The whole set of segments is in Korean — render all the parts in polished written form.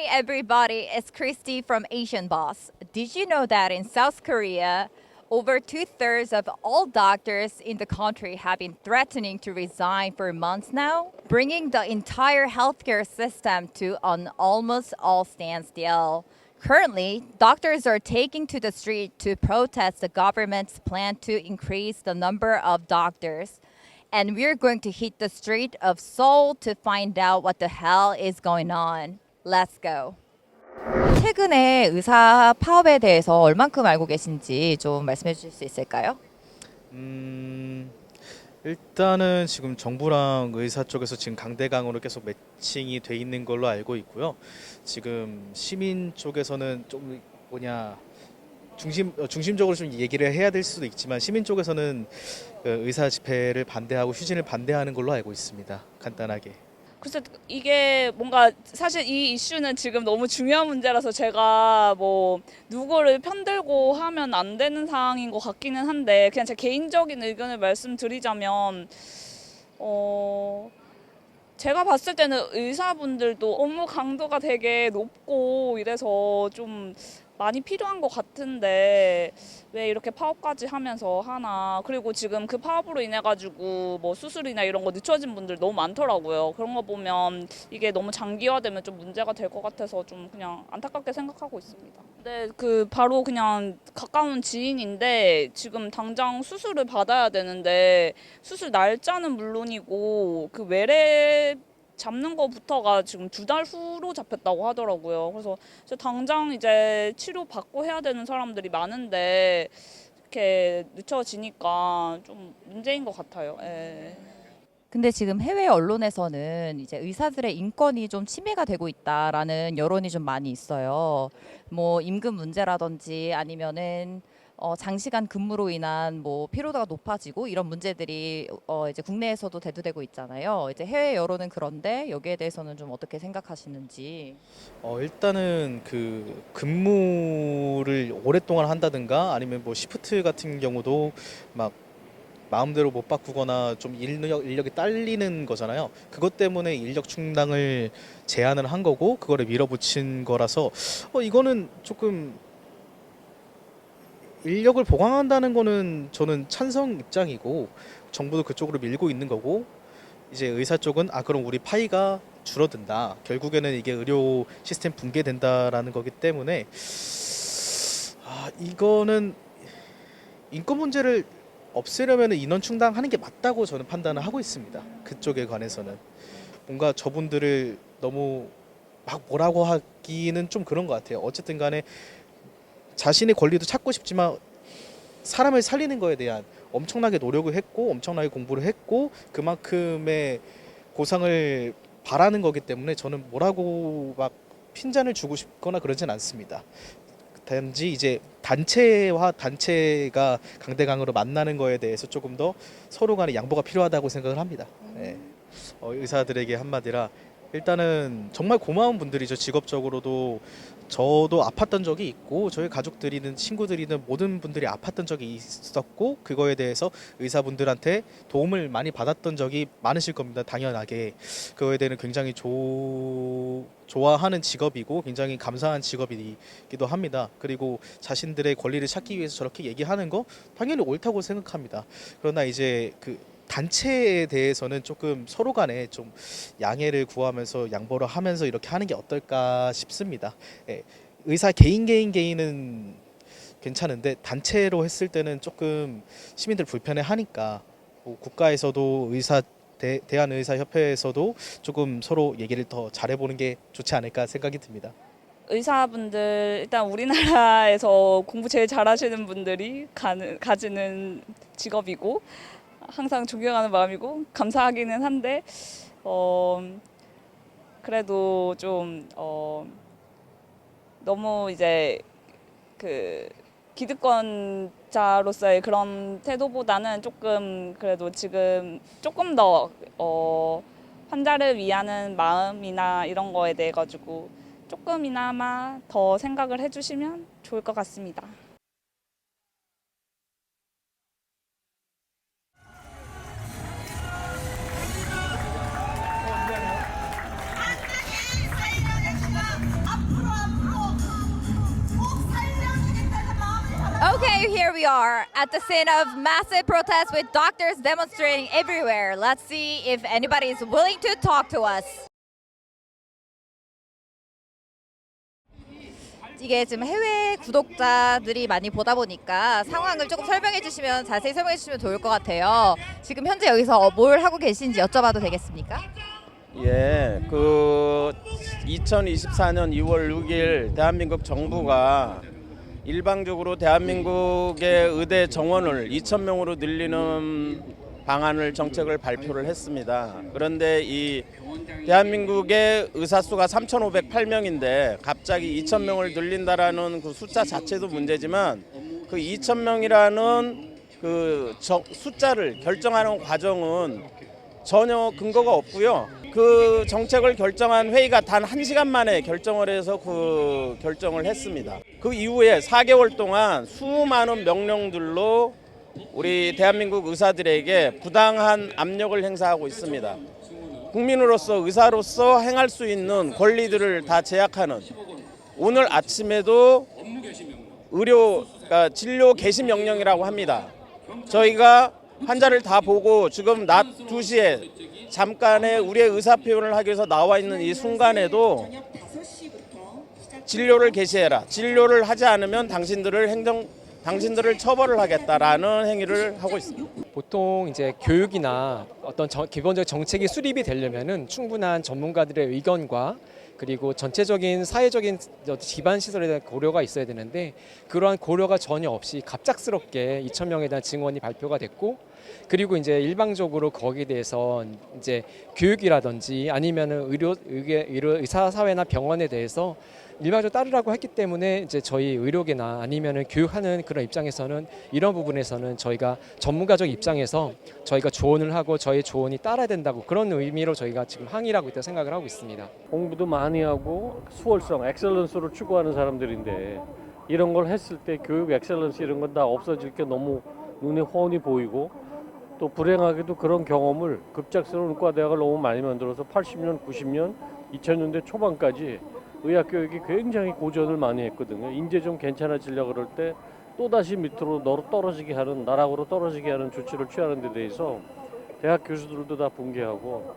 everybody, it's Christy from Asian Boss. Did you know that in South Korea, over two-thirds of all doctors in the country have been threatening to resign for months now, bringing the entire healthcare system to an almost all standstill. Currently, doctors are taking to the street to protest the government's plan to increase the number of doctors. And we're going to hit the street of Seoul to find out what the hell is going on. Let's go. 최근에 의사 파업에 대해서 얼만큼 알고 계신지 좀 말씀해 주실 수 있을까요? 일단은 지금 정부랑 의사 쪽에서 지금 강대강으로 계속 매칭이 돼 있는 걸로 알고 있고요. 지금 시민 쪽에서는 좀 중심적으로 좀 얘기를 해야 될 수도 있지만 시민 쪽에서는 그 의사 집회를 반대하고 휴진을 반대하는 걸로 알고 있습니다. 간단하게. 글쎄 이게 뭔가 사실 이 이슈는 지금 너무 중요한 문제라서 제가 뭐 누구를 편들고 하면 안 되는 상황인 것 같기는 한데 그냥 제 개인적인 의견을 말씀드리자면 제가 봤을 때는 의사분들도 업무 강도가 되게 높고 이래서 좀 많이 필요한 것 같은데 왜 이렇게 파업까지 하면서 하나. 그리고 지금 그 파업으로 인해 가지고 뭐 수술이나 이런 거 늦춰진 분들 너무 많더라고요. 그런 거 보면 이게 너무 장기화되면 좀 문제가 될 것 같아서 좀 그냥 안타깝게 생각하고 있습니다. 근데 그 바로 그냥 가까운 지인인데 지금 당장 수술을 받아야 되는데 수술 날짜는 물론이고 그 외래 잡는 거부터가 지금 2달 후로 잡혔다고 하더라고요. 그래서 당장 이제 치료 받고 해야 되는 사람들이 많은데 이렇게 늦춰지니까 좀 문제인 것 같아요. 예. 근데 지금 해외 언론에서는 이제 의사들의 인권이 좀 침해가 되고 있다라는 여론이 좀 많이 있어요. 뭐 임금 문제라든지 아니면은 장시간 근무로 인한 뭐 피로도가 높아지고 이런 문제들이 이제 국내에서도 대두되고 있잖아요. 이제 해외 여론은 그런데 여기에 대해서는 좀 어떻게 생각하시는지. 일단은 그 근무를 오랫동안 한다든가 아니면 뭐 시프트 같은 경우도 막 마음대로 못 바꾸거나 좀 인력이 딸리는 거잖아요. 그것 때문에 인력 충당을 제한을 한 거고 그거를 밀어붙인 거라서 이거는 조금 인력을 보강한다는 거는 저는 찬성 입장이고 정부도 그쪽으로 밀고 있는 거고 이제 의사 쪽은 그럼 우리 파이가 줄어든다. 결국에는 이게 의료 시스템 붕괴된다라는 거기 때문에 이거는 인권 문제를 없애려면 인원 충당하는 게 맞다고 저는 판단을 하고 있습니다. 그쪽에 관해서는 뭔가 저분들을 너무 막 뭐라고 하기는 좀 그런 것 같아요. 어쨌든 간에 자신의 권리도 찾고 싶지만 사람을 살리는 거에 대한 엄청나게 노력을 했고 엄청나게 공부를 했고 그만큼의 보상을 바라는 거기 때문에 저는 뭐라고 막 핀잔을 주고 싶거나 그러진 않습니다. 단지 이제 단체와 단체가 강대강으로 만나는 거에 대해서 조금 더 서로 간에 양보가 필요하다고 생각을 합니다. 네. 의사들에게 한마디라 일단은 정말 고마운 분들이죠. 직업적으로도 저도 아팠던 적이 있고 저희 가족들이든 친구들이든 모든 분들이 아팠던 적이 있었고 그거에 대해서 의사분들한테 도움을 많이 받았던 적이 많으실 겁니다. 당연하게 그거에 대해서 굉장히 좋아하는 직업이고 굉장히 감사한 직업이기도 합니다. 그리고 자신들의 권리를 찾기 위해서 저렇게 얘기하는 거 당연히 옳다고 생각합니다. 그러나 이제 그 단체에 대해서는 조금 서로 간에 좀 양해를 구하면서 양보를 하면서 이렇게 하는 게 어떨까 싶습니다. 의사 개인은 괜찮은데 단체로 했을 때는 조금 시민들 불편해 하니까 국가에서도 대한의사협회에서도 조금 서로 얘기를 더 잘해보는 게 좋지 않을까 생각이 듭니다. 의사분들 일단 우리나라에서 공부 제일 잘하시는 분들이 가지는 직업이고 항상 존경하는 마음이고 감사하기는 한데 그래도 좀 너무 이제 그 기득권자로서의 그런 태도보다는 조금 그래도 지금 조금 더 환자를 위하는 마음이나 이런 거에 대해 가지고 조금이나마 더 생각을 해주시면 좋을 것 같습니다. 앞 Okay, here we are at the scene of massive protests with doctors demonstrating everywhere. Let's see if anybody is willing to talk to us. 이게 지금 해외 구독자들이 많이 보다 보니까 상황을 조금 설명해 주시면 자세히 설명해 주시면 좋을 것 같아요. 지금 현재 여기서 뭘 하고 계신지 여쭤봐도 되겠습니까? 예, 2024년 2월 6일 대한민국 정부가 일방적으로 대한민국의 의대 정원을 2,000명으로 늘리는 방안을 정책을 발표를 했습니다. 그런데 이 대한민국의 의사 수가 3,508명인데 갑자기 2,000명을 늘린다라는 그 숫자 자체도 문제지만 그 2,000명이라는 그 숫자를 결정하는 과정은 전혀 근거가 없고요. 그 정책을 결정한 회의가 단 1시간 만에 결정을 해서 그 결정을 했습니다. 그 이후에 4개월 동안 수많은 명령들로 우리 대한민국 의사들에게 부당한 압력을 행사하고 있습니다. 국민으로서 의사로서 행할 수 있는 권리들을 다 제약하는 오늘 아침에도 진료 개시 명령이라고 합니다. 저희가 환자를 다 보고 지금 낮 2시에 잠깐의 우리의 의사 표현을 하기 위해서 나와 있는 이 순간에도 진료를 개시해라. 진료를 하지 않으면 당신들을 처벌을 하겠다라는 행위를 하고 있습니다. 보통 이제 교육이나 어떤 기본적 정책이 수립이 되려면은 충분한 전문가들의 의견과 그리고 전체적인 사회적인 기반 시설에 대한 고려가 있어야 되는데 그러한 고려가 전혀 없이 갑작스럽게 2,000명에 대한 증원이 발표가 됐고 그리고 이제 일방적으로 거기에 대해서 이제 교육이라든지 아니면은 의사 사회나 병원에 대해서 일방적으로 따르라고 했기 때문에 이제 저희 의료계나 아니면은 교육하는 그런 입장에서는 이런 부분에서는 저희가 전문가적 입장에서 저희가 조언을 하고 저희 조언이 따라야 된다고 그런 의미로 저희가 지금 항의를 하고 있다고 생각을 하고 있습니다. 공부도 많이 하고 수월성, 엑셀런스를 추구하는 사람들인데 이런 걸 했을 때 교육 엑셀런스 이런 건 다 없어질 게 너무 눈에 훤히 보이고 또 불행하게도 그런 경험을 급작스러운 의과대학을 너무 많이 만들어서 80년, 90년, 2000년대 초반까지 의학교육이 굉장히 고전을 많이 했거든요. 이제 좀 괜찮아지려고 그럴 때 또다시 밑으로 떨어지게 하는, 나락으로 떨어지게 하는 조치를 취하는 데 대해서 대학 교수들도 다 붕괴하고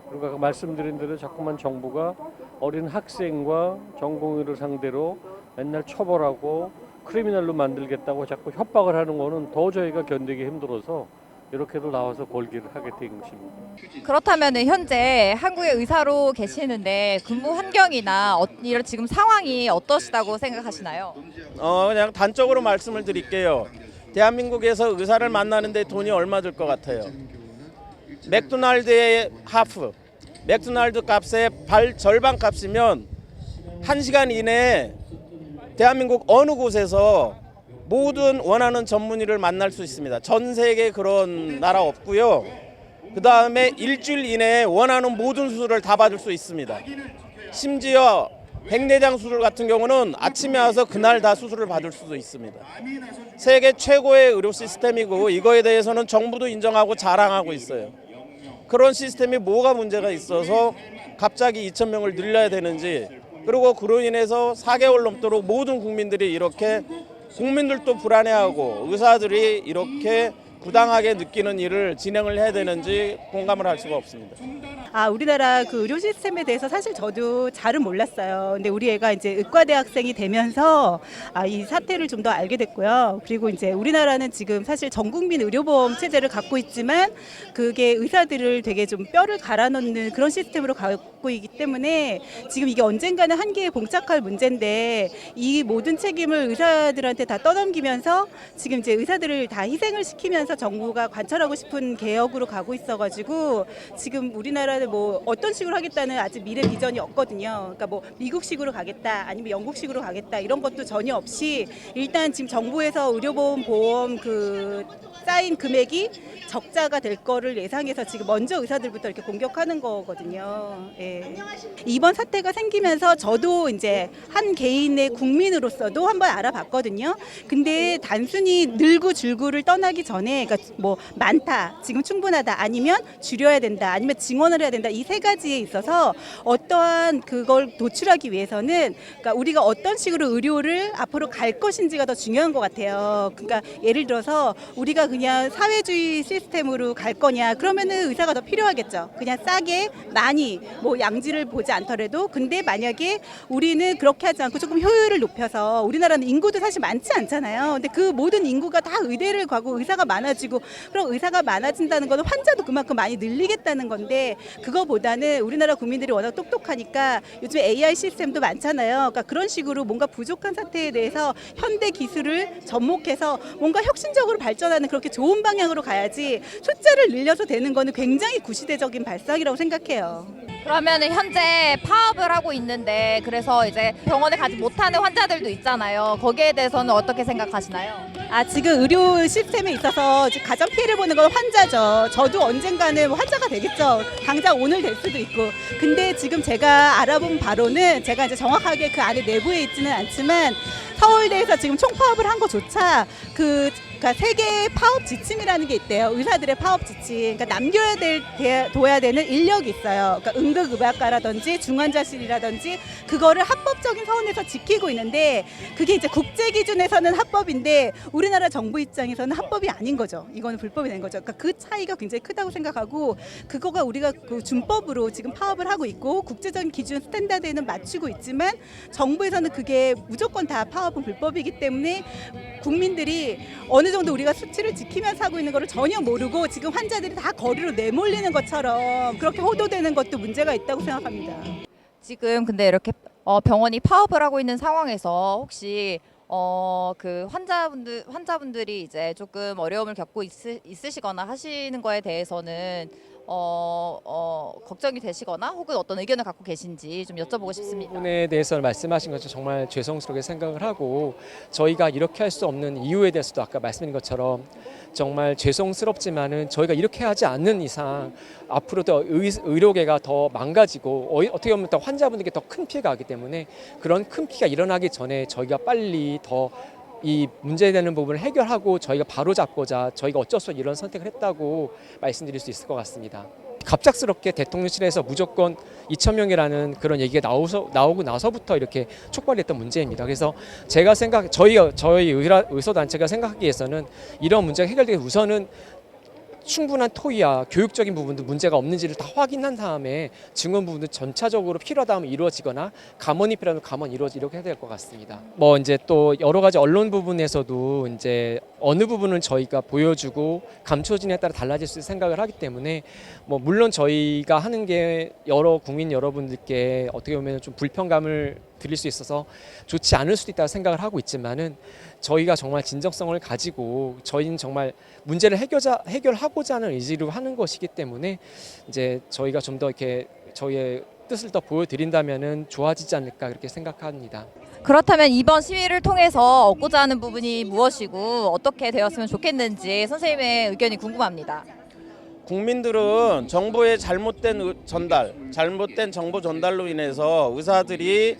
그리고 아까 말씀드린 대로 자꾸만 정부가 어린 학생과 전공의를 상대로 맨날 처벌하고 크리미널로 만들겠다고 자꾸 협박을 하는 거는 더 저희가 견디기 힘들어서 이렇게도 나와서 걸기를 하게 된 것입니다. 그렇다면 현재 한국의 의사로 계시는데 근무 환경이나 이런 지금 상황이 어떠시다고 생각하시나요? 그냥 단적으로 말씀을 드릴게요. 대한민국에서 의사를 만나는데 돈이 얼마 들 것 같아요? 맥도날드의 하프, 맥도날드 값의 절반 값이면 1시간 이내에 대한민국 어느 곳에서 모든 원하는 전문의를 만날 수 있습니다. 전 세계 그런 나라 없고요. 그 다음에 일주일 이내에 원하는 모든 수술을 다 받을 수 있습니다. 심지어 백내장 수술 같은 경우는 아침에 와서 그날 다 수술을 받을 수도 있습니다. 세계 최고의 의료 시스템이고 이거에 대해서는 정부도 인정하고 자랑하고 있어요. 그런 시스템이 뭐가 문제가 있어서 갑자기 2,000명을 늘려야 되는지 그리고 그로 인해서 4개월 넘도록 모든 국민들이 이렇게 국민들도 불안해하고 의사들이 이렇게 부당하게 느끼는 일을 진행을 해야 되는지 공감을 할 수가 없습니다. 우리나라 그 의료 시스템에 대해서 사실 저도 잘은 몰랐어요. 근데 우리 애가 이제 의과대학생이 되면서 이 사태를 좀 더 알게 됐고요. 그리고 이제 우리나라는 지금 사실 전국민 의료보험 체제를 갖고 있지만 그게 의사들을 되게 좀 뼈를 갈아넣는 그런 시스템으로 갖고 있기 때문에 지금 이게 언젠가는 한계에 봉착할 문제인데 이 모든 책임을 의사들한테 다 떠넘기면서 지금 이제 의사들을 다 희생을 시키면서 정부가 관철하고 싶은 개혁으로 가고 있어가지고 지금 우리나라는 뭐 어떤 식으로 하겠다는 아직 미래 비전이 없거든요. 그러니까 뭐 미국식으로 가겠다 아니면 영국식으로 가겠다 이런 것도 전혀 없이 일단 지금 정부에서 의료보험 그 쌓인 금액이 적자가 될 거를 예상해서 지금 먼저 의사들부터 이렇게 공격하는 거거든요. 예. 이번 사태가 생기면서 저도 이제 한 개인의 국민으로서도 한번 알아봤거든요. 근데 단순히 늘고 줄고를 떠나기 전에 때문에 그러니까 뭐 많다, 지금 충분하다, 아니면 줄여야 된다, 아니면 증원을 해야 된다, 이 세 가지에 있어서 어떠한 그걸 도출하기 위해서는 그러니까 우리가 어떤 식으로 의료를 앞으로 갈 것인지가 더 중요한 것 같아요. 그러니까 예를 들어서 우리가 그냥 사회주의 시스템으로 갈 거냐, 그러면은 의사가 더 필요하겠죠. 그냥 싸게 많이 뭐 양질을 보지 않더라도. 근데 만약에 우리는 그렇게 하지 않고 조금 효율을 높여서, 우리나라는 인구도 사실 많지 않잖아요. 근데 그 모든 인구가 다 의대를 가고 의사가 많아지고, 그럼 의사가 많아진다는 거는 환자도 그만큼 많이 늘리겠다는 건데, 그거보다는 우리나라 국민들이 워낙 똑똑하니까 요즘 AI 시스템도 많잖아요. 그러니까 그런 식으로 뭔가 부족한 사태에 대해서 현대 기술을 접목해서 뭔가 혁신적으로 발전하는 그렇게 좋은 방향으로 가야지, 숫자를 늘려서 되는 거는 굉장히 구시대적인 발상이라고 생각해요. 그러면은 현재 파업을 하고 있는데 그래서 이제 병원에 가지 못하는 환자들도 있잖아요. 거기에 대해서는 어떻게 생각하시나요? 지금 의료 시스템에 있어서 지금 가장 피해를 보는 건 환자죠. 저도 언젠가는 환자가 되겠죠. 당장 오늘 될 수도 있고. 근데 지금 제가 알아본 바로는, 제가 이제 정확하게 그 안에 내부에 있지는 않지만, 서울대에서 지금 총파업을 한 거조차 그러니까 세계 파업 지침이라는 게 있대요. 의사들의 파업 지침. 그러니까 둬야 되는 인력이 있어요. 그러니까 응급의학과라든지 중환자실이라든지 그거를 합법적인 선에서 지키고 있는데, 그게 이제 국제 기준에서는 합법인데 우리나라 정부 입장에서는 합법이 아닌 거죠. 이거는 불법이 된 거죠. 그러니까 그 차이가 굉장히 크다고 생각하고, 그거가 우리가 그 준법으로 지금 파업을 하고 있고 국제적인 기준 스탠다드에는 맞추고 있지만 정부에서는 그게 무조건 다 파업은 불법이기 때문에 국민들이 어느 정도 우리가 수치를 지키면서 하고 있는 거를 전혀 모르고 지금 환자들이 다 거리로 내몰리는 것처럼 그렇게 호도되는 것도 문제가 있다고 생각합니다. 지금 근데 이렇게 병원이 파업을 하고 있는 상황에서 혹시 그 환자분들이 이제 조금 어려움을 겪고 있으시거나 하시는 거에 대해서는 걱정이 되시거나 혹은 어떤 의견을 갖고 계신지 좀 여쭤보고 싶습니다. 부분에 대해서 말씀하신 것처럼 정말 죄송스럽게 생각을 하고, 저희가 이렇게 할 수 없는 이유에 대해서도 아까 말씀드린 것처럼 정말 죄송스럽지만은 저희가 이렇게 하지 않는 이상 앞으로도 의료계가 더 망가지고 어떻게 보면 더 환자분들께 더 큰 피해가 가기 때문에, 그런 큰 피해가 일어나기 전에 저희가 빨리 더 이 문제되는 부분을 해결하고 저희가 바로 잡고자 저희가 어쩔 수 없이 이런 선택을 했다고 말씀드릴 수 있을 것 같습니다. 갑작스럽게 대통령실에서 무조건 2,000명이라는 그런 얘기가 나오고 나서부터 이렇게 촉발됐던 문제입니다. 그래서 제가 저희 의사단체가 생각하기에서는 이런 문제가 해결되기 위해 우선은 충분한 토의와 교육적인 부분도 문제가 없는지를 다 확인한 다음에 증원 부분도 전차적으로 필요하다면 이루어지거나 감원이 필요하면 감원 이렇게 해야 될 것 같습니다. 뭐 이제 또 여러 가지 언론 부분에서도 이제 어느 부분은 저희가 보여주고 감춰지냐에 따라 달라질 수 있을 생각을 하기 때문에, 뭐 물론 저희가 하는 게 여러 국민 여러분들께 어떻게 보면 좀 불편감을 드릴 수 있어서 좋지 않을 수도 있다고 생각을 하고 있지만은, 저희가 정말 진정성을 가지고 저희는 정말 문제를 해결하고자 하는 의지로 하는 것이기 때문에 이제 저희가 좀 더 이렇게 저희의 뜻을 더 보여드린다면은 좋아지지 않을까 그렇게 생각합니다. 그렇다면 이번 시위를 통해서 얻고자 하는 부분이 무엇이고 어떻게 되었으면 좋겠는지 선생님의 의견이 궁금합니다. 국민들은 정부의 잘못된 정보 전달로 인해서 의사들이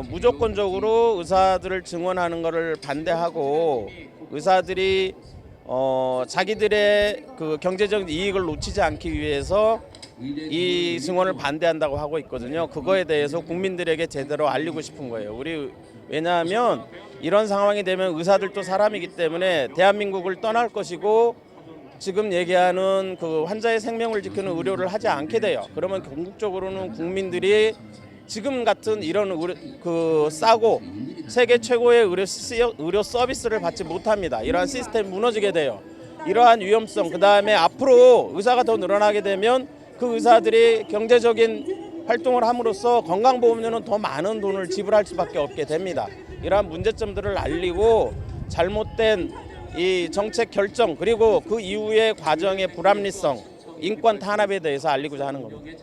무조건적으로 의사들을 증원하는 것을 반대하고, 의사들이 자기들의 그 경제적 이익을 놓치지 않기 위해서 이 증원을 반대한다고 하고 있거든요. 그거에 대해서 국민들에게 제대로 알리고 싶은 거예요. 왜냐하면 이런 상황이 되면 의사들도 사람이기 때문에 대한민국을 떠날 것이고, 지금 얘기하는 그 환자의 생명을 지키는 의료를 하지 않게 돼요. 그러면 궁극적으로는 국민들이 지금 같은 이런 싸고 세계 최고의 의료 서비스를 받지 못합니다. 이러한 시스템이 무너지게 돼요. 이러한 위험성, 그 다음에 앞으로 의사가 더 늘어나게 되면 그 의사들이 경제적인 활동을 함으로써 건강보험료는 더 많은 돈을 지불할 수밖에 없게 됩니다. 이러한 문제점들을 알리고 잘못된 이 정책 결정, 그리고 그 이후의 과정의 불합리성, 인권 탄압에 대해서 알리고자 하는 겁니다.